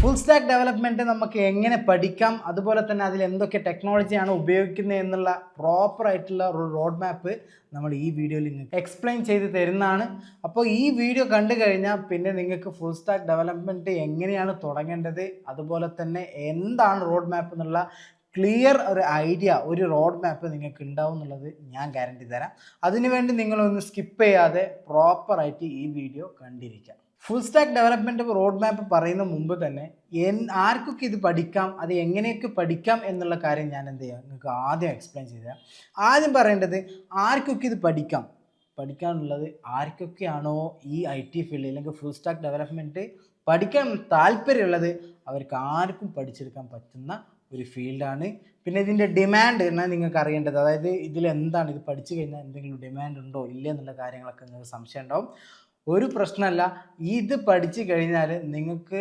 Full stack development നമുക്ക് എങ്ങനെ പഠിക്കാം, അതുപോലെ തന്നെ അതിൽ എന്തൊക്കെ ടെക്നോളജിയാണ് ഉപയോഗിക്കുന്നത് എന്നുള്ള പ്രോപ്പറായിട്ടുള്ള ഒരു റോഡ് മാപ്പ് നമ്മൾ ഈ വീഡിയോയിൽ നിങ്ങൾക്ക് എക്സ്പ്ലെയിൻ ചെയ്ത് തരുന്നതാണ്. അപ്പോൾ ഈ വീഡിയോ കണ്ടു കഴിഞ്ഞാൽ പിന്നെ നിങ്ങൾക്ക് ഫുൾ സ്റ്റാക്ക് ഡെവലപ്മെൻറ്റ് എങ്ങനെയാണ് തുടങ്ങേണ്ടത്, അതുപോലെ തന്നെ എന്താണ് റോഡ് മാപ്പ് എന്നുള്ള ക്ലിയർ ഒരു ഐഡിയ, ഒരു റോഡ് മാപ്പ് നിങ്ങൾക്ക് ഉണ്ടാവും എന്നുള്ളത് ഞാൻ ഗ്യാരണ്ടി തരാം. അതിനുവേണ്ടി നിങ്ങളൊന്ന് സ്കിപ്പ് ചെയ്യാതെ പ്രോപ്പറായിട്ട് ഈ വീഡിയോ കണ്ടിരിക്കാം. Full stack development road map പറയുന്ന മുമ്പ് തന്നെ ആർക്കൊക്കെ ഇത് പഠിക്കാം, അത് എങ്ങനെയൊക്കെ പഠിക്കാം എന്നുള്ള കാര്യം ഞാൻ എന്ത് ചെയ്യാം നിങ്ങൾക്ക് ആദ്യം എക്സ്പ്ലെയിൻ ചെയ്തുതരാം. ആദ്യം പറയേണ്ടത് ആർക്കൊക്കെ ഇത് പഠിക്കാനുള്ളത് ആർക്കൊക്കെയാണോ ഈ IT ഫീൽഡ് അല്ലെങ്കിൽ ഫുൾ സ്റ്റാക്ക് ഡെവലപ്മെൻറ്റ് പഠിക്കാൻ താല്പര്യമുള്ളത് അവർക്ക് ആർക്കും പഠിച്ചെടുക്കാൻ പറ്റുന്ന ഒരു ഫീൽഡാണ്. പിന്നെ ഇതിൻ്റെ ഡിമാൻഡ് എന്നാൽ നിങ്ങൾക്ക് അറിയേണ്ടത്, അതായത് ഇതിലെന്താണ്, ഇത് പഠിച്ചു കഴിഞ്ഞാൽ എന്തെങ്കിലും ഡിമാൻഡ് ഉണ്ടോ ഇല്ല എന്നുള്ള കാര്യങ്ങളൊക്കെ നിങ്ങൾക്ക് സംശയം ഉണ്ടാവും. ഒരു പ്രശ്നമല്ല, ഇത് പഠിച്ചു കഴിഞ്ഞാൽ നിങ്ങൾക്ക്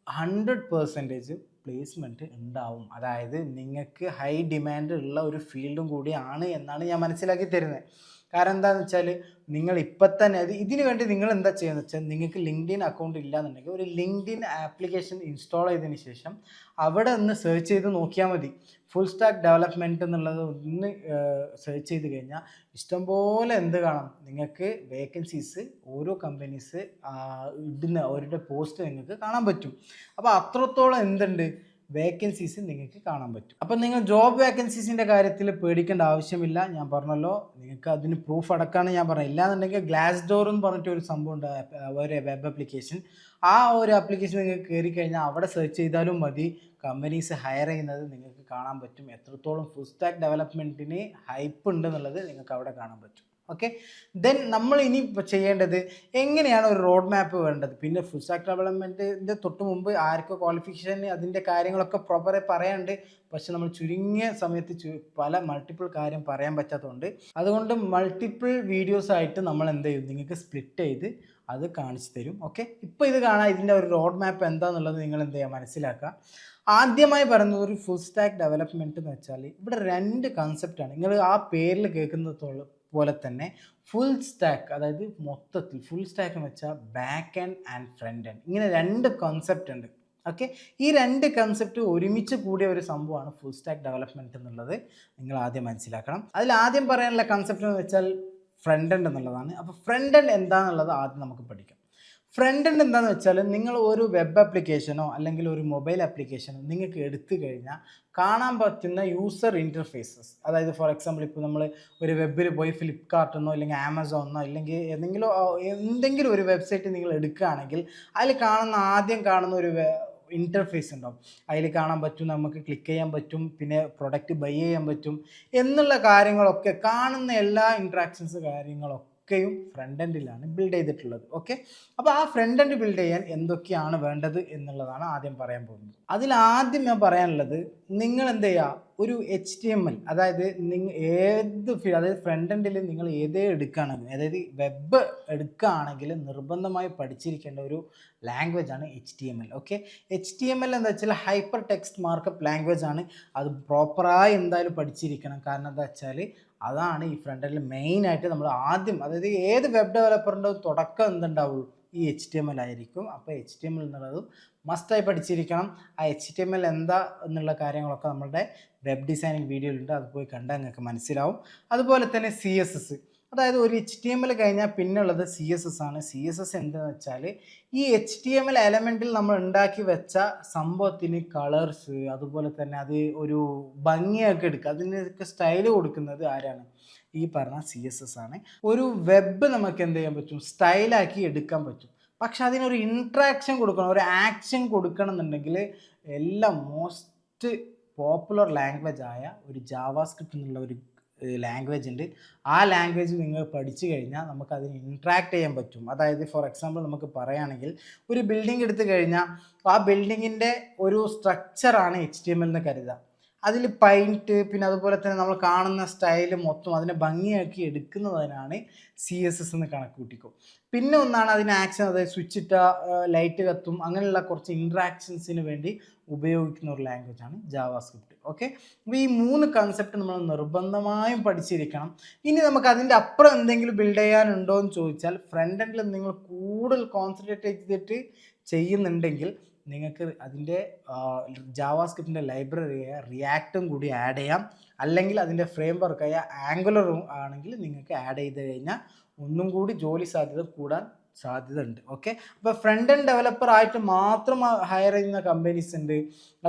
100% പ്ലേസ്മെൻറ്റ് ഉണ്ടാവും. അതായത് നിങ്ങൾക്ക് ഹൈ ഡിമാൻഡ് ഉള്ള ഒരു ഫീൽഡും കൂടിയാണ് എന്നാണ് ഞാൻ മനസ്സിലാക്കി തരുന്നത്. കാരണം എന്താണെന്ന് വെച്ചാൽ നിങ്ങൾ ഇപ്പം തന്നെ ഇതിന് വേണ്ടി നിങ്ങൾ എന്താ ചെയ്യുന്നത് വെച്ചാൽ, നിങ്ങൾക്ക് ലിങ്ക്ഡിൻ അക്കൗണ്ട് ഇല്ലയെന്നുണ്ടെങ്കിൽ ഒരു ലിങ്ക്ഡിൻ ആപ്ലിക്കേഷൻ ഇൻസ്റ്റാൾ ചെയ്തതിന് ശേഷം അവിടെ ഒന്ന് സെർച്ച് ചെയ്ത് നോക്കിയാൽ മതി. ഫുൾ സ്റ്റാക്ക് ഡെവലപ്മെൻറ്റ് എന്നുള്ളത് ഒന്ന് സെർച്ച് ചെയ്ത് കഴിഞ്ഞാൽ ഇഷ്ടംപോലെ എന്ത് കാണാം, നിങ്ങൾക്ക് വേക്കൻസീസ് ഓരോ കമ്പനീസ് ഇടുന്ന അവരുടെ പോസ്റ്റ് നിങ്ങൾക്ക് കാണാൻ പറ്റും. അപ്പോൾ അത്രത്തോളം എന്തുണ്ട്, വേക്കൻസീസ് നിങ്ങൾക്ക് കാണാൻ പറ്റും. അപ്പം നിങ്ങൾ ജോബ് വേക്കൻസീസിൻ്റെ കാര്യത്തിൽ പേടിക്കേണ്ട ആവശ്യമില്ല. ഞാൻ പറഞ്ഞല്ലോ, നിങ്ങൾക്ക് അതിന് പ്രൂഫ് അടക്കമാണ് ഞാൻ പറഞ്ഞത്. ഇല്ലാന്നുണ്ടെങ്കിൽ ഗ്ലാസ് ഡോർ എന്ന് പറഞ്ഞിട്ട് ഒരു സംഭവം ഉണ്ട്, ഒരു വെബ് ആപ്ലിക്കേഷൻ. ആ ഒരു ആപ്ലിക്കേഷൻ നിങ്ങൾക്ക് കയറി കഴിഞ്ഞാൽ അവിടെ സെർച്ച് ചെയ്താലും മതി, കമ്പനീസ് ഹയർ ചെയ്യുന്നത് നിങ്ങൾക്ക് കാണാൻ പറ്റും. എത്രത്തോളം ഫുൾ സ്റ്റാക്ക് ഡെവലപ്മെൻറ്റിന് ഹൈപ്പ് ഉണ്ടെന്നുള്ളത് നിങ്ങൾക്ക് അവിടെ കാണാൻ പറ്റും. ഓക്കെ, ദെൻ നമ്മൾ ഇനി ചെയ്യേണ്ടത് എങ്ങനെയാണ് ഒരു റോഡ് മാപ്പ് വേണ്ടത്. പിന്നെ ഫുൾ സ്റ്റാക്ക് ഡെവലപ്മെൻറ്റിൻ്റെ തൊട്ട് മുമ്പ് ആർക്കോ ക്വാളിഫിക്കേഷൻ അതിൻ്റെ കാര്യങ്ങളൊക്കെ പ്രോപ്പറെ പറയാനുണ്ട്. പക്ഷെ നമ്മൾ ചുരുങ്ങിയ സമയത്ത് മൾട്ടിപ്പിൾ കാര്യം പറയാൻ പറ്റാത്തതുകൊണ്ട് അതുകൊണ്ട് മൾട്ടിപ്പിൾ വീഡിയോസ് ആയിട്ട് നമ്മൾ എന്ത് ചെയ്യും, നിങ്ങൾക്ക് സ്പ്ലിറ്റ് ചെയ്ത് അത് കാണിച്ചു തരും. ഓക്കെ, ഇപ്പോൾ ഇത് കാണാൻ ഇതിൻ്റെ ഒരു റോഡ് മാപ്പ് എന്താണെന്നുള്ളത് നിങ്ങൾ എന്ത് ചെയ്യുക, മനസ്സിലാക്കുക. ആദ്യമായി പറയുന്നത് ഒരു ഫുൾ സ്റ്റാക്ക് ഡെവലപ്മെൻറ്റ് എന്ന് വെച്ചാൽ ഇവിടെ 2 കൺസെപ്റ്റാണ്. നിങ്ങൾ ആ പേരിൽ കേൾക്കുന്നതോളം പോലെ തന്നെ ഫുൾ സ്റ്റാക്ക്, അതായത് മൊത്തത്തിൽ ഫുൾ സ്റ്റാക്ക് എന്ന് വെച്ചാൽ back end and front end, ഇങ്ങനെ 2 കൺസെപ്റ്റ് ഉണ്ട്. ഓക്കെ, ഈ 2 കൺസെപ്റ്റ് ഒരുമിച്ച് കൂടിയ ഒരു സംഭവമാണ് ഫുൾ സ്റ്റാക്ക് ഡെവലപ്മെൻറ്റ് എന്നുള്ളത് നിങ്ങൾ ആദ്യം മനസ്സിലാക്കണം. അതിൽ ആദ്യം പറയാനുള്ള കൺസെപ്റ്റ് എന്ന് വെച്ചാൽ ഫ്രണ്ട് എൻഡ് എന്നുള്ളതാണ്. അപ്പോൾ ഫ്രണ്ട് എൻഡ് എന്താണെന്നുള്ളത് ആദ്യം നമുക്ക് പഠിക്കാം. ഫ്രണ്ട് എൻഡ് എന്താണെന്ന് വെച്ചാൽ, നിങ്ങൾ ഒരു വെബ് ആപ്ലിക്കേഷനോ അല്ലെങ്കിൽ ഒരു മൊബൈൽ ആപ്ലിക്കേഷനോ നിങ്ങൾക്ക് എടുത്തു കഴിഞ്ഞാൽ കാണാൻ പറ്റുന്ന യൂസർ ഇൻ്റർഫേസസ്. അതായത് ഫോർ എക്സാമ്പിൾ ഇപ്പോൾ നമ്മൾ ഒരു വെബിൽ പോയി ഫ്ലിപ്കാർട്ടെന്നോ അല്ലെങ്കിൽ ആമസോണെന്നോ അല്ലെങ്കിൽ എന്തെങ്കിലും ഒരു വെബ്സൈറ്റ് നിങ്ങൾ എടുക്കുകയാണെങ്കിൽ അതിൽ ആദ്യം കാണുന്ന ഒരു ഇൻ്റർഫേസ് ഉണ്ടാവും. അതിൽ കാണാൻ പറ്റും, നമുക്ക് ക്ലിക്ക് ചെയ്യാൻ പറ്റും, പിന്നെ പ്രൊഡക്റ്റ് ബൈ ചെയ്യാൻ പറ്റും എന്നുള്ള കാര്യങ്ങളൊക്കെ, കാണുന്ന എല്ലാ ഇൻട്രാക്ഷൻസ് കാര്യങ്ങളൊക്കെയും ഫ്രണ്ട് എൻഡിലാണ് ബിൽഡ് ചെയ്തിട്ടുള്ളത്. ഓക്കെ, അപ്പോൾ ആ ഫ്രണ്ട് എൻഡ് ബിൽഡ് ചെയ്യാൻ എന്തൊക്കെയാണ് വേണ്ടത് എന്നുള്ളതാണ് ആദ്യം പറയാൻ പോകുന്നത്. അതിലാദ്യം ഞാൻ പറയാനുള്ളത്, നിങ്ങൾ എന്ത് ചെയ്യുക, ഒരു HTML, അതായത് നിങ്ങൾ അതായത് ഫ്രണ്ട് എൻഡിൽ നിങ്ങൾ എടുക്കുകയാണെങ്കിൽ, അതായത് വെബ് എടുക്കുകയാണെങ്കിൽ നിർബന്ധമായി പഠിച്ചിരിക്കേണ്ട ഒരു ലാംഗ്വേജ് ആണ് HTML. ഓക്കെ, HTML എന്താ വെച്ചാൽ ഹൈപ്പർ ടെക്സ്റ്റ് മാർക്കപ്പ് ലാംഗ്വേജ് ആണ്. അത് പ്രോപ്പറായി എന്തായാലും പഠിച്ചിരിക്കണം. കാരണം എന്താ വെച്ചാൽ അതാണ് ഈ ഫ്രണ്ട് എൻഡിൽ മെയിനായിട്ട് നമ്മൾ ആദ്യം, അതായത് ഏത് വെബ് ഡെവലപ്പറിൻ്റെ തുടക്കം എന്തുണ്ടാവുള്ളൂ, ഈ HTML ആയിരിക്കും. അപ്പോൾ HTML എന്നുള്ളത് മസ്റ്റായി പഠിച്ചിരിക്കണം. ആ HTML എന്താ എന്നുള്ള കാര്യങ്ങളൊക്കെ നമ്മളുടെ വെബ് ഡിസൈനിങ് വീഡിയോയിലുണ്ട്, അത് പോയി കണ്ടാൽ നിങ്ങൾക്ക് മനസ്സിലാവും. അതുപോലെ തന്നെ CSS, അതായത് ഒരു HTML കഴിഞ്ഞാൽ പിന്നുള്ളത് CSS ആണ്. CSS എന്താണെന്ന് വെച്ചാൽ ഈ HTML എലമെൻറ്റിൽ നമ്മൾ ഉണ്ടാക്കി വെച്ച സംഭവത്തിന് കളേഴ്സ്, അതുപോലെ തന്നെ അത് ഒരു ഭംഗിയൊക്കെ എടുക്കുക, അതിനൊക്കെ സ്റ്റൈൽ കൊടുക്കുന്നത് ആരാണ്, ഈ പറഞ്ഞ CSS ആണ്. ഒരു വെബ് നമുക്ക് എന്ത് ചെയ്യാൻ പറ്റും, സ്റ്റൈലാക്കി എടുക്കാൻ പറ്റും. പക്ഷെ അതിനൊരു ഇൻട്രാക്ഷൻ കൊടുക്കണം, ഒരു ആക്ഷൻ കൊടുക്കണം എന്നുണ്ടെങ്കിൽ എല്ലാം മോസ്റ്റ് പോപ്പുലർ ലാംഗ്വേജ് ആയ ഒരു ജാവാസ്ക്രിപ്റ്റ് എന്നുള്ള ഒരു ലാംഗ്വേജ് ഉണ്ട്. ആ ലാംഗ്വേജ് നിങ്ങൾ പഠിച്ചു കഴിഞ്ഞാൽ നമുക്കതിന് ഇൻട്രാക്ട് ചെയ്യാൻ പറ്റും. അതായത് ഫോർ എക്സാമ്പിൾ നമുക്ക് പറയുകയാണെങ്കിൽ, ഒരു ബിൽഡിംഗ് എടുത്തു കഴിഞ്ഞാൽ ആ ബിൽഡിങ്ങിൻ്റെ ഒരു സ്ട്രക്ചറാണ് HTML എന്ന് കരുതുക. അതിൽ പെയിൻറ്റ്, പിന്നെ അതുപോലെ തന്നെ നമ്മൾ കാണുന്ന സ്റ്റൈല് മൊത്തം അതിനെ ഭംഗിയാക്കി എടുക്കുന്നതിനാണ് CSS എന്ന് കണക്ക് കൂട്ടിക്കും. പിന്നെ ഒന്നാണ് അതിന് ആക്ഷൻ, അതായത് സ്വിച്ച് ഇട്ട ലൈറ്റ് കത്തും, അങ്ങനെയുള്ള കുറച്ച് ഇൻട്രാക്ഷൻസിന് വേണ്ടി ഉപയോഗിക്കുന്ന ഒരു ലാംഗ്വേജാണ് ജാവാസ്ക്രിപ്റ്റ്. ഓക്കെ, അപ്പോൾ ഈ 3 കൺസെപ്റ്റ് നമ്മൾ നിർബന്ധമായും പഠിച്ചിരിക്കണം. ഇനി നമുക്ക് അതിൻ്റെ അപ്പുറം എന്തെങ്കിലും ബിൽഡ് ചെയ്യാനുണ്ടോ എന്ന് ചോദിച്ചാൽ, ഫ്രണ്ട് എൻഡിൽ നിങ്ങൾ കൂടുതൽ കോൺസെൻട്രേറ്റ് ചെയ്തിട്ട് ചെയ്യുന്നുണ്ടെങ്കിൽ നിങ്ങൾക്ക് അതിൻ്റെ ജാവാസ്ക്രിപ്റ്റിൻ്റെ ലൈബ്രറിയായ റിയാക്റ്റും കൂടി ആഡ് ചെയ്യാം. അല്ലെങ്കിൽ അതിൻ്റെ ഫ്രെയിം വർക്കായ ആംഗുലറും ആണെങ്കിൽ നിങ്ങൾക്ക് ആഡ് ചെയ്ത് കഴിഞ്ഞാൽ ഒന്നും കൂടി ജോലി സാധ്യത കൂടാൻ സാധ്യത ഉണ്ട്. ഓക്കെ, അപ്പോൾ ഫ്രണ്ട് എൻഡ് ഡെവലപ്പർ ആയിട്ട് മാത്രം ഹയർ ചെയ്യുന്ന കമ്പനീസ് ഉണ്ട്.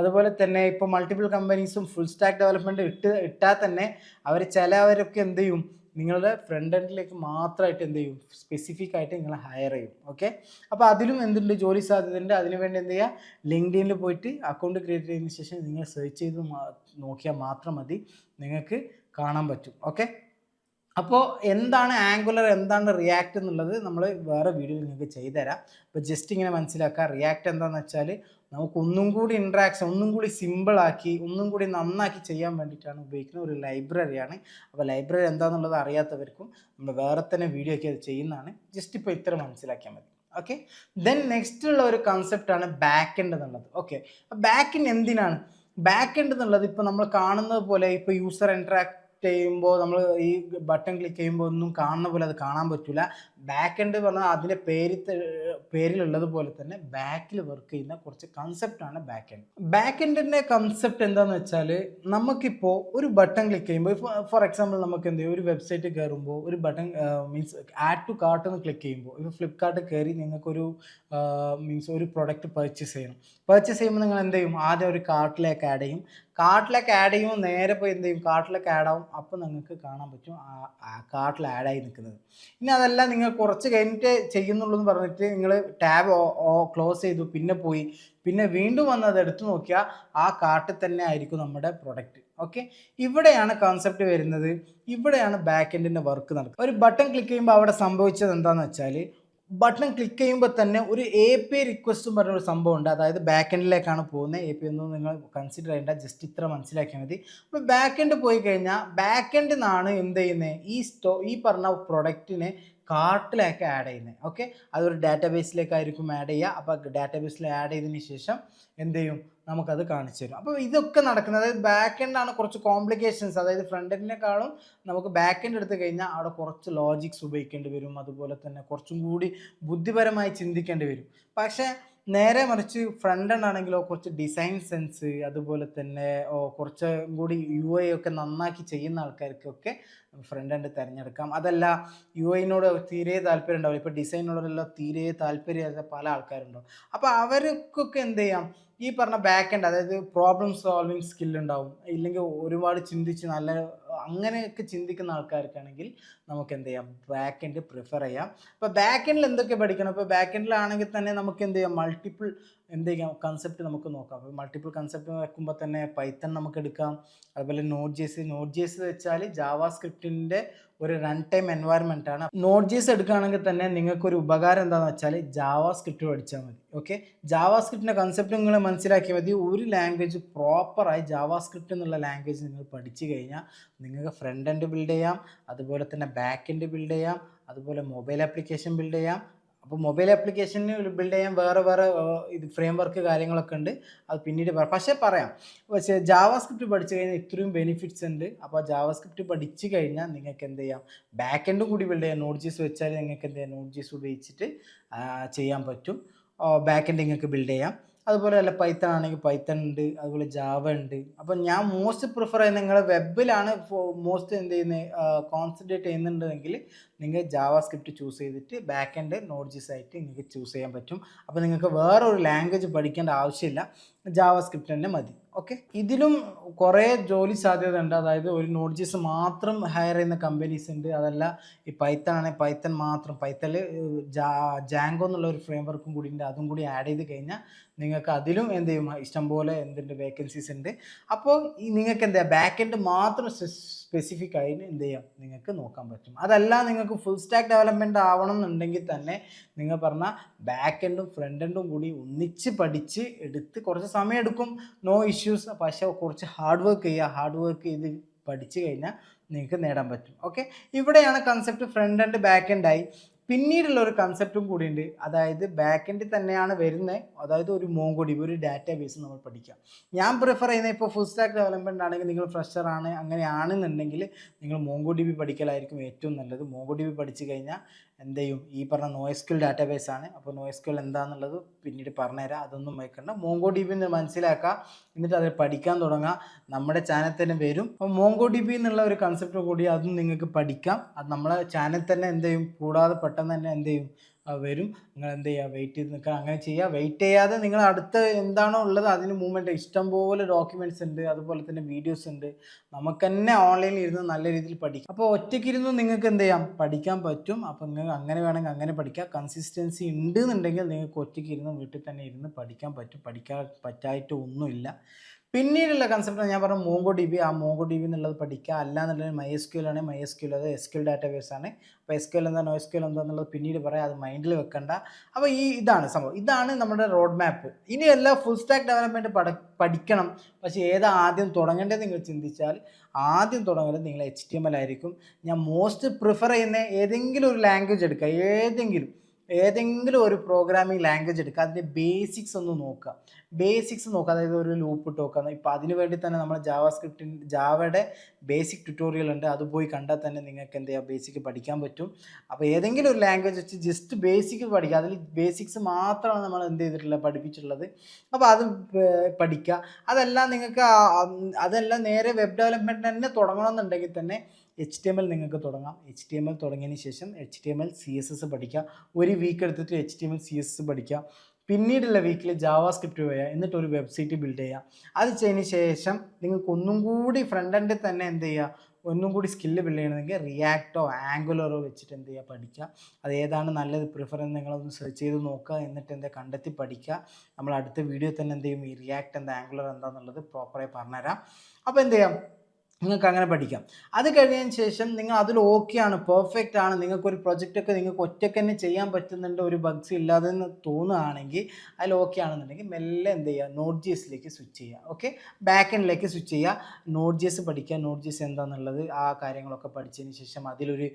അതുപോലെ തന്നെ ഇപ്പോൾ മൾട്ടിപ്പിൾ കമ്പനീസും ഫുൾ സ്റ്റാക്ക് ഡെവലപ്മെൻറ്റ് ഇട്ടാൽ തന്നെ അവർ ചിലവരൊക്കെ എന്ത് ചെയ്യും, നിങ്ങളുടെ ഫ്രണ്ട് എൻഡിലേക്ക് മാത്രമായിട്ട് എന്ത് ചെയ്യും, സ്പെസിഫിക് ആയിട്ട് നിങ്ങളെ ഹയർ ചെയ്യും. ഓക്കെ, അപ്പോൾ അതിലും എന്തുണ്ട്, ജോലി സാധ്യത ഉണ്ട്. അതിനുവേണ്ടി എന്ത് ചെയ്യുക, ലിങ്ക്ഡിനിൽ പോയിട്ട് അക്കൗണ്ട് ക്രിയേറ്റ് ചെയ്തതിന് ശേഷം നിങ്ങൾ സെർച്ച് ചെയ്ത് നോക്കിയാൽ മാത്രം മതി, നിങ്ങൾക്ക് കാണാൻ പറ്റും. ഓക്കെ, അപ്പോൾ എന്താണ് ആംഗുലർ, എന്താണ് റിയാക്ട് എന്നുള്ളത് നമ്മൾ വേറെ വീഡിയോയിൽ നിങ്ങൾക്ക് ചെയ്തുതരാം. അപ്പോൾ ജസ്റ്റ് ഇങ്ങനെ മനസ്സിലാക്കുക, റിയാക്ട് എന്താണെന്ന് വെച്ചാൽ നമുക്ക് ഒന്നും കൂടി ഇൻട്രാക്ഷൻ ഒന്നും കൂടി സിമ്പിളാക്കി ഒന്നും കൂടി നന്നാക്കി ചെയ്യാൻ വേണ്ടിയിട്ടാണ് ഉപയോഗിക്കുന്ന ഒരു ലൈബ്രറിയാണ്. അപ്പോൾ ലൈബ്രറി എന്താണെന്നുള്ളത് അറിയാത്തവർക്കും നമ്മൾ വേറെ തന്നെ വീഡിയോ ഒക്കെ അത് ചെയ്യുന്നതാണ്. ജസ്റ്റ് ഇപ്പോൾ ഇത്ര മനസ്സിലാക്കിയാൽ മതി. ഓക്കെ, ദെൻ നെക്സ്റ്റ് ഉള്ള ഒരു കൺസെപ്റ്റാണ് ബാക്ക് എൻഡ് എന്നുള്ളത്. ഓക്കെ, ബാക്ക് എൻഡ് എന്തിനാണ്? ബാക്ക് എൻഡ് എന്നുള്ളത് ഇപ്പോൾ നമ്മൾ കാണുന്നത് പോലെ ഇപ്പോൾ യൂസർ ഇൻട്രാക്ട് ചെയ്യുമ്പോൾ നമ്മൾ ഈ ബട്ടൺ ക്ലിക്ക് ചെയ്യുമ്പോൾ ഒന്നും കാണുന്ന പോലെ അത് കാണാൻ പറ്റില്ല. ബാക്ക് എൻഡ് പറഞ്ഞാൽ അതിൻ്റെ പേരിലുള്ളത് പോലെ തന്നെ ബാക്കിൽ വർക്ക് ചെയ്യുന്ന കുറച്ച് കൺസെപ്റ്റാണ് ബാക്ക് എൻഡ്. ബാക്ക് എൻഡിൻ്റെ കൺസെപ്റ്റ് എന്താണെന്ന് വെച്ചാൽ നമുക്കിപ്പോൾ ഒരു ബട്ടൺ ക്ലിക്ക് ചെയ്യുമ്പോൾ, ഫോർ എക്സാമ്പിൾ നമുക്ക് എന്ത് ചെയ്യും, ഒരു വെബ്സൈറ്റ് കയറുമ്പോൾ ഒരു button means add to cart എന്ന് ക്ലിക്ക് ചെയ്യുമ്പോൾ, ഇപ്പോൾ ഫ്ലിപ്കാർട്ട് കയറി നിങ്ങൾക്കൊരു മീൻസ് ഒരു പ്രൊഡക്റ്റ് പർച്ചേസ് ചെയ്യണം. പർച്ചേസ് ചെയ്യുമ്പോൾ നിങ്ങൾ എന്ത് ചെയ്യും, ആദ്യം ഒരു കാർട്ടിലേക്ക് ആഡ് ചെയ്യും. കാർട്ടിലേക്ക് ആഡ് ചെയ്യുമ്പോൾ നേരെ പോയി എന്ത് ചെയ്യും, കാർട്ടിലേക്ക് ആഡ് ആവും. അപ്പോൾ നിങ്ങൾക്ക് കാണാൻ പറ്റും ആ കാർട്ടിൽ ആഡായി നിൽക്കുന്നത്. ഇനി അതല്ല, നിങ്ങൾ കുറച്ച് കഴിഞ്ഞിട്ട് ചെയ്യുന്നുള്ളൂ എന്ന് പറഞ്ഞിട്ട് നിങ്ങൾ ടാബ് ക്ലോസ് ചെയ്തു, പിന്നെ വീണ്ടും വന്ന് അത് എടുത്തു നോക്കിയാൽ ആ കാർട്ടിൽ തന്നെ ആയിരിക്കും നമ്മുടെ പ്രൊഡക്റ്റ്. ഓക്കെ, ഇവിടെയാണ് കോൺസെപ്റ്റ് വരുന്നത്. ഇവിടെയാണ് ബാക്ക് എൻഡിൻ്റെ വർക്ക് നടക്കുന്നത്. ഒരു ബട്ടൺ ക്ലിക്ക് ചെയ്യുമ്പോൾ അവിടെ സംഭവിച്ചത് എന്താണെന്ന് വെച്ചാൽ, ബട്ടൺ ക്ലിക്ക് ചെയ്യുമ്പോൾ തന്നെ ഒരു API റിക്വസ്റ്റും പറഞ്ഞൊരു സംഭവം ഉണ്ട്. അതായത് ബാക്ക് എൻഡിലേക്കാണ് പോകുന്നത്. API ഒന്നും നിങ്ങൾ കൺസിഡർ ചെയ്യേണ്ട, ജസ്റ്റ് ഇത്ര മനസ്സിലാക്കിയാൽ മതി. അപ്പോൾ ബാക്ക് എൻഡ് പോയി കഴിഞ്ഞാൽ ബാക്ക് എൻഡിൽ നിന്നാണ് എന്ത് ചെയ്യുന്നത്, ഈ പറഞ്ഞ പ്രൊഡക്റ്റിനെ കാർട്ടിലേക്ക് ആഡ് ചെയ്യുന്നത്. ഓക്കെ, അതൊരു ഡാറ്റാബേസിലേക്കായിരിക്കും ആഡ് ചെയ്യുക. അപ്പോൾ ഡാറ്റാബേസിൽ ആഡ് ചെയ്തതിന് ശേഷം എന്ത് ചെയ്യും, നമുക്കത് കാണിച്ചു തരും. അപ്പോൾ ഇതൊക്കെ നടക്കുന്നത്, അതായത് ബാക്ക് എൻഡാണ് കുറച്ച് കോംപ്ലിക്കേഷൻസ്. അതായത് ഫ്രണ്ട് എൻഡിനേക്കാളും നമുക്ക് ബാക്ക് എൻഡ് എടുത്തു കഴിഞ്ഞാൽ അവിടെ കുറച്ച് ലോജിക്സ് ഉപയോഗിക്കേണ്ടി വരും. അതുപോലെ തന്നെ കുറച്ചും കൂടി ബുദ്ധിപരമായി ചിന്തിക്കേണ്ടി വരും. പക്ഷേ നേരെ മറിച്ച് ഫ്രണ്ട് എൻഡ് ആണെങ്കിലോ കുറച്ച് ഡിസൈൻ സെൻസ്, അതുപോലെ തന്നെ കുറച്ചും കൂടി UI ഒക്കെ നന്നാക്കി ചെയ്യുന്ന ആൾക്കാർക്കൊക്കെ ഫ്രണ്ട് എൻഡ് തിരഞ്ഞെടുക്കാം. അതല്ല UI തീരെ താല്പര്യം ഉണ്ടാവില്ല, ഇപ്പോൾ ഡിസൈനോടെല്ലാം തീരെ താല്പര്യമില്ലാത്ത പല ആൾക്കാരുണ്ടാവും. അപ്പോൾ അവർക്കൊക്കെ എന്ത് ചെയ്യാം, ഈ പറഞ്ഞ ബാക്ക് എൻഡ്, അതായത് പ്രോബ്ലം സോൾവിങ് സ്കില്ലുണ്ടാവും, ഇല്ലെങ്കിൽ ഒരുപാട് ചിന്തിച്ച് അങ്ങനെയൊക്കെ ചിന്തിക്കുന്ന ആൾക്കാർക്കാണെങ്കിൽ നമുക്ക് എന്ത് ചെയ്യാം, ബാക്ക് എൻഡ് പ്രിഫർ ചെയ്യാം. അപ്പോൾ ബാക്ക് എൻഡിൽ എന്തൊക്കെ പഠിക്കണം? ഇപ്പോൾ ബാക്ക് എൻഡിലാണെങ്കിൽ തന്നെ നമുക്ക് എന്ത് ചെയ്യാം, മൾട്ടിപ്പിൾ എന്ത് ചെയ്യാം കൺസെപ്റ്റ് നമുക്ക് നോക്കാം. അപ്പോൾ മൾട്ടിപ്പിൾ കൺസെപ്റ്റ് വെക്കുമ്പോൾ തന്നെ പൈത്തൺ നമുക്ക് എടുക്കാം. അതുപോലെ Node.js വെച്ചാൽ ജാവാസ്ക്രിപ്റ്റിൻ്റെ ഒരു റൺ ടൈം എൻവയറമെൻ്റ് ആണ്. Node.js എടുക്കുകയാണെങ്കിൽ തന്നെ നിങ്ങൾക്കൊരു ഉപകാരം എന്താണെന്ന് വെച്ചാൽ ജാവാസ്ക്രിപ്റ്റ് പഠിച്ചാൽ മതി. ഓക്കെ, ജാവാസ്ക്രിപ്റ്റിൻ്റെ കൺസെപ്റ്റ് നിങ്ങൾ മനസ്സിലാക്കിയാൽ മതി. ഒരു ലാംഗ്വേജ് പ്രോപ്പറായി ജാവാസ്ക്രിപ്റ്റ് എന്നുള്ള ലാംഗ്വേജ് നിങ്ങൾ പഠിച്ചു കഴിഞ്ഞാൽ നിങ്ങൾക്ക് ഫ്രണ്ട് എൻഡ് ബിൽഡ് ചെയ്യാം, അതുപോലെ തന്നെ ബാക്ക് എൻഡ് ബിൽഡ് ചെയ്യാം, അതുപോലെ മൊബൈൽ ആപ്ലിക്കേഷൻ ബിൽഡ് ചെയ്യാം. അപ്പോൾ മൊബൈൽ ആപ്ലിക്കേഷന് ബിൽഡ് ചെയ്യാൻ വേറെ ഇത് ഫ്രെയിം വർക്ക് കാര്യങ്ങളൊക്കെ ഉണ്ട്, അത് പിന്നീട് പറയാം. പക്ഷേ ജാവാസ്ക്രിപ്റ്റ് പഠിച്ചു കഴിഞ്ഞാൽ ഇത്രയും ബെനിഫിറ്റ്സ് ഉണ്ട്. അപ്പോൾ ജാവാസ്ക്രിപ്റ്റ് പഠിച്ചു കഴിഞ്ഞാൽ നിങ്ങൾക്ക് എന്ത് ചെയ്യാം, ബാക്ക് എൻഡും കൂടി ബിൽഡ് ചെയ്യാം. Node.js വെച്ചാൽ നിങ്ങൾക്ക് എന്ത് ചെയ്യാം, Node.js ഉപയോഗിച്ചിട്ട് ചെയ്യാൻ പറ്റും. ബാക്ക് എൻഡ് നിങ്ങൾക്ക് ബിൽഡ് ചെയ്യാം. അതുപോലെ അല്ല പൈത്തൺ ആണെങ്കിൽ പൈത്തൺ ഉണ്ട്, അതുപോലെ ജാവ ഉണ്ട്. അപ്പോൾ ഞാൻ മോസ്റ്റ് പ്രിഫർ ചെയ്യുന്നത്, നിങ്ങൾ വെബിലാണ് മോസ്റ്റ് എന്ത് ചെയ്യുന്നത് കോൺസെൻട്രേറ്റ് ചെയ്യുന്നുണ്ടെങ്കിൽ നിങ്ങൾ ജാവാസ്ക്രിപ്റ്റ് ചൂസ് ചെയ്തിട്ട് ബാക്ക് എൻഡ് Node.js ആയിട്ട് നിങ്ങൾക്ക് ചൂസ് ചെയ്യാൻ പറ്റും. അപ്പോൾ നിങ്ങൾക്ക് വേറൊരു ലാംഗ്വേജ് പഠിക്കേണ്ട ആവശ്യമില്ല, ജാവാസ്ക്രിപ്റ്റ് തന്നെ മതി. ഓക്കെ, ഇതിലും കുറേ ജോലി സാധ്യത ഉണ്ട്. അതായത് ഒരു Node.js മാത്രം ഹയർ ചെയ്യുന്ന കമ്പനീസ് ഉണ്ട്. അതല്ല ഈ പൈത്തൺ ആണെങ്കിൽ പൈത്തൺ മാത്രം, പൈത്തണിൽ ജാങ്കോ എന്നുള്ള ഒരു ഫ്രെയിം വർക്കും കൂടി ഉണ്ട്. അതും കൂടി ആഡ് ചെയ്ത് കഴിഞ്ഞാൽ നിങ്ങൾക്ക് അതിലും എന്ത് ചെയ്യും, ഇഷ്ടംപോലെ എന്തുണ്ട് വേക്കൻസീസ് ഉണ്ട്. അപ്പോൾ നിങ്ങൾക്ക് എന്താ ബാക്ക് എൻഡ് മാത്രം സ്പെസിഫിക് ആയിട്ട് എന്ത് ചെയ്യാം, നിങ്ങൾക്ക് നോക്കാൻ പറ്റും. അതല്ല നിങ്ങൾക്ക് ഫുൾ സ്റ്റാക്ക് ഡെവലപ്മെൻറ്റ് ആവണം എന്നുണ്ടെങ്കിൽ തന്നെ നിങ്ങൾ പറഞ്ഞ ബാക്ക് എൻഡും ഫ്രണ്ട് എൻഡും കൂടി ഒന്നിച്ച് പഠിച്ച് എടുത്ത് കുറച്ച് സമയം എടുക്കും, നോ ഇഷ്യൂസ്. പക്ഷേ കുറച്ച് ഹാർഡ് വർക്ക് ചെയ്ത് പഠിച്ചു കഴിഞ്ഞാൽ നിങ്ങൾക്ക് നേടാൻ പറ്റും. ഓക്കെ, ഇവിടെയാണ് കൺസെപ്റ്റ് ഫ്രണ്ട് എൻഡ് ബാക്ക് എൻഡായി. പിന്നീടുള്ള ഒരു കൺസെപ്റ്റും കൂടിയുണ്ട്, അതായത് ബാക്ക് എൻഡിൽ തന്നെയാണ് വരുന്നത്. അതായത് ഒരു MongoDB, ഒരു ഡാറ്റാബേസ് നമ്മൾ പഠിക്കാം. ഞാൻ പ്രിഫർ ചെയ്യുന്നത്, ഇപ്പോൾ ഫുൾ സ്റ്റാക്ക് ഡെവലപ്മെൻറ്റ് ആണെങ്കിൽ നിങ്ങൾ ഫ്രഷർ ആണ് അങ്ങനെയാണെന്നുണ്ടെങ്കിൽ നിങ്ങൾ MongoDB പഠിക്കലായിരിക്കും ഏറ്റവും നല്ലത്. MongoDB പഠിച്ചു കഴിഞ്ഞാൽ എന്ത് ചെയ്യും, ഈ പറഞ്ഞ NoSQL ഡാറ്റാബേസ് ആണ്. അപ്പോൾ NoSQL എന്താണെന്നുള്ളത് പിന്നീട് പറഞ്ഞുതരാം, അതൊന്നും വയ്ക്കണ്ട. MongoDB എന്ന് മനസ്സിലാക്കുക, എന്നിട്ട് അത് പഠിക്കാൻ തുടങ്ങുക. നമ്മുടെ ചാനൽ തന്നെ വരും. അപ്പോൾ MongoDB എന്നുള്ള ഒരു കൺസെപ്റ്റ് കൂടി അതും നിങ്ങൾക്ക് പഠിക്കാം. അത് നമ്മളെ ചാനൽ തന്നെ എന്ത് ചെയ്യും, കൂടാതെ പെട്ടെന്ന് തന്നെ എന്ത് ചെയ്യും വരും. നിങ്ങൾ എന്ത് ചെയ്യുക, വെയിറ്റ് ചെയ്ത് നിൽക്കുക. അങ്ങനെ ചെയ്യുക. വെയിറ്റ് ചെയ്യാതെ നിങ്ങൾ അടുത്ത് എന്താണോ ഉള്ളത് അതിന് മൂവ്മെൻറ്റ് ഇഷ്ടംപോലെ ഡോക്യുമെൻറ്റ്സ് ഉണ്ട്, അതുപോലെ തന്നെ വീഡിയോസ് ഉണ്ട്. നമുക്ക് തന്നെ ഓൺലൈനിൽ ഇരുന്ന് നല്ല രീതിയിൽ പഠിക്കാം. അപ്പോൾ ഒറ്റയ്ക്കിരുന്ന് നിങ്ങൾക്ക് എന്ത് ചെയ്യാം, പഠിക്കാൻ പറ്റും. അപ്പോൾ നിങ്ങൾക്ക് അങ്ങനെ വേണമെങ്കിൽ അങ്ങനെ പഠിക്കാം. കൺസിസ്റ്റൻസി ഉണ്ട് എന്നുണ്ടെങ്കിൽ നിങ്ങൾക്ക് ഒറ്റയ്ക്ക് ഇരുന്ന് വീട്ടിൽ തന്നെ ഇരുന്ന് പഠിക്കാൻ പറ്റും. പഠിക്കാൻ പറ്റായിട്ട് ഒന്നുമില്ല. പിന്നീടുള്ള കൺസെപ്റ്റ് ഞാൻ പറഞ്ഞ MongoDB. ആ MongoDB എന്നുള്ളത് പഠിക്കുക. അല്ലാന്നുണ്ടെങ്കിൽ MySQL ആണ്. MySQL അത് SQL ഡാറ്റാബേസ് ആണ്. അപ്പോൾ SQL എന്താ NoSQL എന്താണെന്നുള്ളത് പിന്നീട് പറയാം, അത് മൈൻഡിൽ വെക്കണ്ട. അപ്പോൾ ഇതാണ് സംഭവം, ഇതാണ് നമ്മുടെ റോഡ് മാപ്പ്. ഇനി എല്ലാ ഫുൾ സ്റ്റാക്ക് ഡെവലപ്മെൻറ്റ് പഠിക്കണം. പക്ഷേ ഏതാ ആദ്യം തുടങ്ങേണ്ടത് നിങ്ങൾ ചിന്തിച്ചാൽ ആദ്യം തുടങ്ങേണ്ടത് നിങ്ങൾ HTML ആയിരിക്കും. ഞാൻ മോസ്റ്റ് പ്രിഫർ ചെയ്യുന്ന ഏതെങ്കിലും ഒരു ലാംഗ്വേജ് എടുക്കുക, ഏതെങ്കിലും ഒരു പ്രോഗ്രാമിംഗ് ലാംഗ്വേജ് എടുക്കുക. അതിൻ്റെ ബേസിക്സ് ഒന്ന് നോക്കുക. അതായത് ഒരു ലൂപ്പ് ഇട്ട് നോക്കുക. ഇപ്പോൾ അതിന് വേണ്ടി തന്നെ നമ്മൾ ജാവയുടെ ബേസിക് ട്യൂട്ടോറിയൽ ഉണ്ട്, അത് പോയി കണ്ടാൽ തന്നെ നിങ്ങൾക്ക് എന്ത് ചെയ്യുക, ബേസിക് പഠിക്കാൻ പറ്റും. അപ്പോൾ ഏതെങ്കിലും ഒരു ലാംഗ്വേജ് വെച്ച് ജസ്റ്റ് ബേസിക് പഠിക്കുക. അതിൽ ബേസിക്സ് മാത്രമാണ് നമ്മൾ എന്ത് ചെയ്തിട്ടുള്ളത്, പഠിപ്പിച്ചിട്ടുള്ളത്. അപ്പോൾ അത് പഠിക്കുക. അതെല്ലാം നേരെ വെബ് ഡെവലപ്മെൻറ്റ് തന്നെ തുടങ്ങണമെന്നുണ്ടെങ്കിൽ തന്നെ HTML നിങ്ങൾക്ക് തുടങ്ങാം. HTML തുടങ്ങിയതിന് ശേഷം HTML CSS പഠിക്കുക. ഒരു വീക്ക് എടുത്തിട്ട് HTML CSS പഠിക്കുക. പിന്നീടുള്ള വീക്കിൽ ജാവാസ്ക്രിപ്റ്റ് ചെയ്യുക, എന്നിട്ട് ഒരു വെബ്സൈറ്റ് ബിൽഡ് ചെയ്യുക. അത് ചെയ്തതിന് ശേഷം നിങ്ങൾക്ക് ഒന്നും കൂടി ഫ്രണ്ട് എൻഡിൽ തന്നെ എന്ത് ചെയ്യുക, ഒന്നും കൂടി സ്കില്ല് ബിൽഡ് ചെയ്യണമെങ്കിൽ റിയാക്റ്റോ ആംഗുലറോ വെച്ചിട്ട് എന്ത് ചെയ്യുക, പഠിക്കുക. അത് ഏതാണ് നല്ലത് പ്രിഫറൻസ് നിങ്ങളൊന്ന് സെർച്ച് ചെയ്ത് നോക്കുക, എന്നിട്ട് എന്താ കണ്ടെത്തി പഠിക്കുക. നമ്മൾ അടുത്ത വീഡിയോ തന്നെ എന്ത് ചെയ്യും, ഈ റിയാക്റ്റ് എന്താ ആംഗുലർ എന്താണെന്നുള്ളത് പ്രോപ്പറായി പറഞ്ഞുതരാം. അപ്പോൾ എന്ത് ചെയ്യാം, നിങ്ങൾക്ക് അങ്ങനെ പഠിക്കാം. അത് കഴിഞ്ഞതിന് ശേഷം നിങ്ങൾ അതിൽ ഓക്കെയാണ്, പെർഫെക്റ്റ് ആണ്, നിങ്ങൾക്കൊരു പ്രൊജക്റ്റൊക്കെ നിങ്ങൾക്ക് ഒറ്റയ്ക്ക് തന്നെ ചെയ്യാൻ പറ്റുന്നുണ്ട്, ഒരു ബഗ്സ് ഇല്ലാതെ തോന്നുകയാണെങ്കിൽ, അതിൽ ഓക്കെ ആണെന്നുണ്ടെങ്കിൽ മെല്ലെ എന്ത് ചെയ്യുക, Node.js സ്വിച്ച് ചെയ്യുക. ഓക്കെ, ബാക്ക് എൻഡിലേക്ക് സ്വിച്ച് ചെയ്യുക. Node.js പഠിക്കുക. Node.js എന്താണെന്നുള്ളത് ആ കാര്യങ്ങളൊക്കെ പഠിച്ചതിന് ശേഷം അതിലൊരു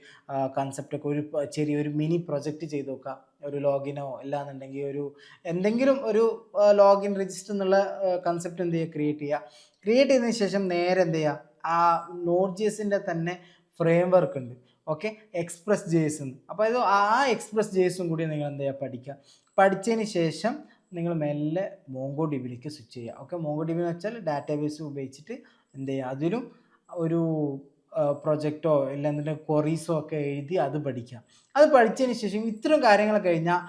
കൺസെപ്റ്റൊക്കെ ചെറിയൊരു മിനി പ്രൊജക്റ്റ് ചെയ്ത് നോക്കുക. ഒരു ലോഗിനോ അല്ലാന്നുണ്ടെങ്കിൽ എന്തെങ്കിലും ഒരു ലോഗിൻ രജിസ്റ്റർ എന്നുള്ള കൺസെപ്റ്റ് എന്ത് ചെയ്യുക, ക്രിയേറ്റ് ചെയ്തതിന് ശേഷം നേരെ എന്ത് ചെയ്യുക, ആ Node.jsന്റെ തന്നെ ഫ്രെയിം വർക്ക് ഉണ്ട്. ഓക്കെ, Express.js എന്ന്. അപ്പോൾ ആ Express.jsഉം കൂടി നിങ്ങൾ എന്ത് ചെയ്യുക, പഠിച്ചതിന് ശേഷം നിങ്ങൾ മെല്ലെ MongoDBയിലേക്ക് സ്വിച്ച് ചെയ്യുക. ഓക്കെ, MongoDB എന്ന് വെച്ചാൽ ഡാറ്റാബേസ് ഉപയോഗിച്ചിട്ട് എന്ത് ചെയ്യുക, അതിലും ഒരു പ്രൊജക്റ്റോ ഇല്ലെന്നുണ്ടെങ്കിൽ ക്വറീസോ ഒക്കെ എഴുതി അത് പഠിക്കുക. അത് പഠിച്ചതിന് ശേഷം ഇത്തരം കാര്യങ്ങൾ കഴിഞ്ഞാൽ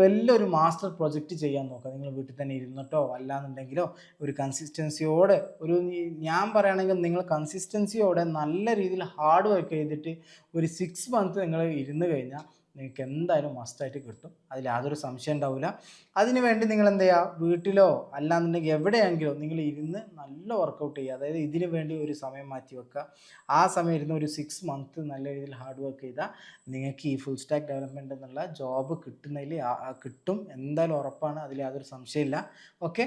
വലിയൊരു മാസ്റ്റർ പ്രൊജക്റ്റ് ചെയ്യാൻ നോക്കുക. നിങ്ങൾ വീട്ടിൽ തന്നെ ഇരുന്നിട്ടോ അല്ലാന്നുണ്ടെങ്കിലോ ഒരു കൺസിസ്റ്റൻസിയോടെ ഞാൻ പറയുകയാണെങ്കിൽ നിങ്ങൾ കൺസിസ്റ്റൻസിയോടെ നല്ല രീതിയിൽ ഹാർഡ് വർക്ക് ചെയ്തിട്ട് ഒരു 6 months നിങ്ങൾ ഇരുന്ന് കഴിഞ്ഞാൽ നിങ്ങൾക്ക് എന്തായാലും മസ്റ്റായിട്ട് കിട്ടും. അതിൽ യാതൊരു സംശയം ഉണ്ടാവില്ല. അതിനുവേണ്ടി നിങ്ങൾ എന്ത് ചെയ്യുക, വീട്ടിലോ അല്ലാന്നുണ്ടെങ്കിൽ എവിടെയെങ്കിലും നിങ്ങൾ ഇരുന്ന് നല്ല വർക്കൗട്ട് ചെയ്യുക. അതായത് ഇതിനു വേണ്ടി ഒരു സമയം മാറ്റി വെക്കുക. ആ സമയം ഇരുന്ന് ഒരു 6 months നല്ല രീതിയിൽ ഹാർഡ് വർക്ക് ചെയ്താൽ നിങ്ങൾക്ക് ഈ ഫുൾ സ്റ്റാക്ക് ഡെവലപ്മെൻറ്റ് എന്നുള്ള ജോബ് കിട്ടും, എന്തായാലും ഉറപ്പാണ്, അതിൽ യാതൊരു സംശയമില്ല. ഓക്കെ,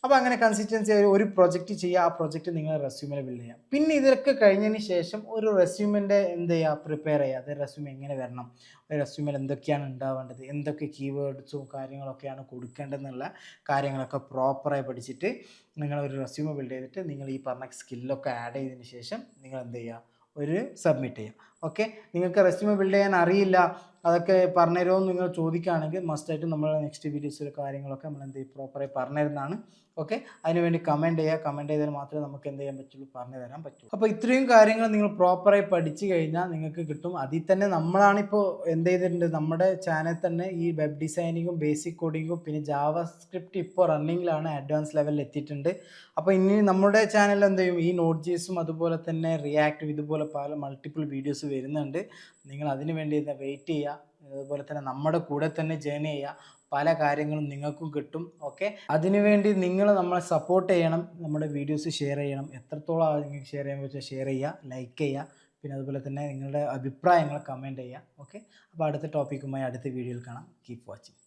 അപ്പോൾ അങ്ങനെ കൺസിസ്റ്റൻസി ഒരു പ്രൊജക്റ്റ് ചെയ്യുക. ആ പ്രൊജക്റ്റ് നിങ്ങൾ റെസ്യൂമിൽ ബിൽഡ് ചെയ്യുക. പിന്നെ ഇതൊക്കെ കഴിഞ്ഞതിന് ശേഷം ഒരു റെസ്യൂമിൻ്റെ എന്ത് ചെയ്യുക, പ്രിപ്പയർ ചെയ്യുക. അത് റെസ്യൂം എങ്ങനെ വരണം, റെസ്യൂമിൽ എന്തൊക്കെയാണ് ഉണ്ടാവേണ്ടത്, എന്തൊക്കെ കീവേഡ്സും കാര്യങ്ങളൊക്കെയാണ് കൊടുക്കേണ്ടതെന്നുള്ള കാര്യങ്ങളൊക്കെ പ്രോപ്പറായി പഠിച്ചിട്ട് നിങ്ങൾ ഒരു റെസ്യൂമ് ബിൽഡ് ചെയ്തിട്ട് നിങ്ങൾ ഈ പറഞ്ഞ സ്കില്ലൊക്കെ ആഡ് ചെയ്തതിന് ശേഷം നിങ്ങൾ എന്ത് ചെയ്യുക, സബ്മിറ്റ് ചെയ്യുക. ഓക്കെ, നിങ്ങൾക്ക് റെസ്യൂമ് ബിൽഡ് ചെയ്യാൻ അറിയില്ല, അതൊക്കെ പറഞ്ഞുതരുമോ എന്ന് നിങ്ങൾ ചോദിക്കുകയാണെങ്കിൽ മസ്റ്റായിട്ട് നമ്മൾ നെക്സ്റ്റ് വീഡിയോസിലെ കാര്യങ്ങളൊക്കെ നമ്മൾ എന്ത് ചെയ്യും, പ്രോപ്പറായി പറഞ്ഞുതരുന്നതാണ്. ഓക്കെ, അതിനുവേണ്ടി കമൻറ്റ് ചെയ്താൽ മാത്രമേ നമുക്ക് എന്ത് ചെയ്യാൻ പറ്റുള്ളൂ, പറഞ്ഞു തരാൻ പറ്റുള്ളൂ. അപ്പോൾ ഇത്രയും കാര്യങ്ങൾ നിങ്ങൾ പ്രോപ്പറായി പഠിച്ചു കഴിഞ്ഞാൽ നിങ്ങൾക്ക് കിട്ടും. അതിൽ തന്നെ നമ്മളാണിപ്പോൾ എന്ത് ചെയ്തിട്ടുണ്ട്, നമ്മുടെ ചാനൽ തന്നെ ഈ വെബ് ഡിസൈനിങ്ങും ബേസിക് കോഡിങ്ങും പിന്നെ ജാവാസ്ക്രിപ്റ്റ് ഇപ്പോൾ റണ്ണിങ്ങിലാണ്, അഡ്വാൻസ് ലെവലിൽ എത്തിയിട്ടുണ്ട്. അപ്പോൾ ഇനി നമ്മുടെ ചാനൽ എന്ത് ചെയ്യും, ഈ Node.jsഉം അതുപോലെ തന്നെ റിയാക്റ്റും ഇതുപോലെ പല മൾട്ടിപ്പിൾ വീഡിയോസ് വരുന്നുണ്ട്. നിങ്ങൾ അതിന് വേണ്ടി വെയിറ്റ് ചെയ്യുക. അതുപോലെ തന്നെ നമ്മുടെ കൂടെ തന്നെ ജേർണി ചെയ്യുക. പല കാര്യങ്ങളും നിങ്ങൾക്കും കിട്ടും. ഓക്കെ, അതിനുവേണ്ടി നിങ്ങൾ നമ്മളെ സപ്പോർട്ട് ചെയ്യണം, നമ്മുടെ വീഡിയോസ് ഷെയർ ചെയ്യണം. എത്രത്തോളം നിങ്ങൾക്ക് ഷെയർ ചെയ്യാൻ പറ്റുക ഷെയർ ചെയ്യുക, ലൈക്ക് ചെയ്യുക. പിന്നെ അതുപോലെ തന്നെ നിങ്ങളുടെ അഭിപ്രായങ്ങൾ കമൻറ്റ് ചെയ്യുക. ഓക്കെ, അപ്പോൾ അടുത്ത ടോപ്പിക്കുമായി അടുത്ത വീഡിയോയിൽ കാണാം. Keep watching.